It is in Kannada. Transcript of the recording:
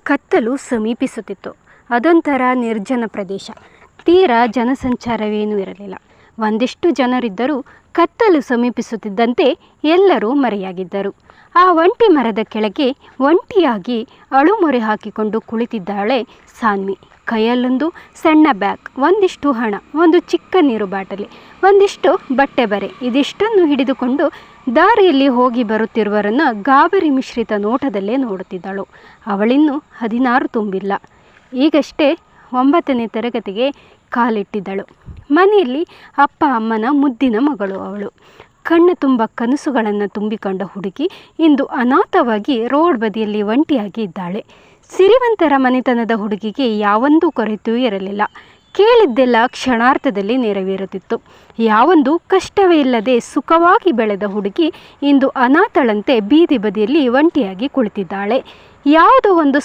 ಕತ್ತಲು ಸಮೀಪಿಸುತ್ತಿತ್ತು. ಅದೊಂಥರ ನಿರ್ಜನ ಪ್ರದೇಶ. ತೀರಾ ಜನಸಂಚಾರವೇನೂ ಇರಲಿಲ್ಲ. ಒಂದಿಷ್ಟು ಜನರಿದ್ದರೂ ಕತ್ತಲು ಸಮೀಪಿಸುತ್ತಿದ್ದಂತೆ ಎಲ್ಲರೂ ಮರೆಯಾಗಿದ್ದರು. ಆ ಒಂಟಿ ಮರದ ಕೆಳಗೆ ಒಂಟಿಯಾಗಿ ಅಳುಮೊರೆ ಹಾಕಿಕೊಂಡು ಕುಳಿತಿದ್ದಾಳೆ ಸಾನ್ವಿ. ಕೈಯಲ್ಲೊಂದು ಸಣ್ಣ ಬ್ಯಾಗ್, ಒಂದಿಷ್ಟು ಹಣ, ಒಂದು ಚಿಕ್ಕ ನೀರು ಬಾಟಲಿ, ಒಂದಿಷ್ಟು ಬಟ್ಟೆ ಬರೆ, ಇದಿಷ್ಟನ್ನು ಹಿಡಿದುಕೊಂಡು ದಾರಿಯಲ್ಲಿ ಹೋಗಿ ಬರುತ್ತಿರುವರನ್ನು ಗಾಬರಿ ಮಿಶ್ರಿತ ನೋಟದಲ್ಲೇ ನೋಡುತ್ತಿದ್ದಳು. ಅವಳಿನ್ನೂ 16 ತುಂಬಿಲ್ಲ. ಈಗಷ್ಟೇ 9ನೇ ತರಗತಿಗೆ ಕಾಲಿಟ್ಟಿದ್ದಳು. ಮನೆಯಲ್ಲಿ ಅಪ್ಪ ಅಮ್ಮನ ಮುದ್ದಿನ ಮಗಳು ಅವಳು. ಕಣ್ಣು ತುಂಬ ಕನಸುಗಳನ್ನು ತುಂಬಿಕೊಂಡ ಹುಡುಗಿ ಇಂದು ಅನಾಥವಾಗಿ ರೋಡ್ ಬದಿಯಲ್ಲಿ ಒಂಟಿಯಾಗಿ ಇದ್ದಾಳೆ. ಸಿರಿವಂತರ ಮನೆತನದ ಹುಡುಗಿಗೆ ಯಾವೊಂದು ಕೊರತೆಯೂ ಇರಲಿಲ್ಲ. ಕೇಳಿದ್ದೆಲ್ಲ ಕ್ಷಣಾರ್ಥದಲ್ಲಿ ನೆರವೇರುತ್ತಿತ್ತು. ಯಾವೊಂದು ಕಷ್ಟವೇ ಇಲ್ಲದೆ ಸುಖವಾಗಿ ಬೆಳೆದ ಹುಡುಗಿ ಇಂದು ಅನಾಥಳಂತೆ ಬೀದಿ ಬದಿಯಲ್ಲಿ ಒಂಟಿಯಾಗಿ ಕುಳಿತಿದ್ದಾಳೆ. ಯಾವುದೋ ಒಂದು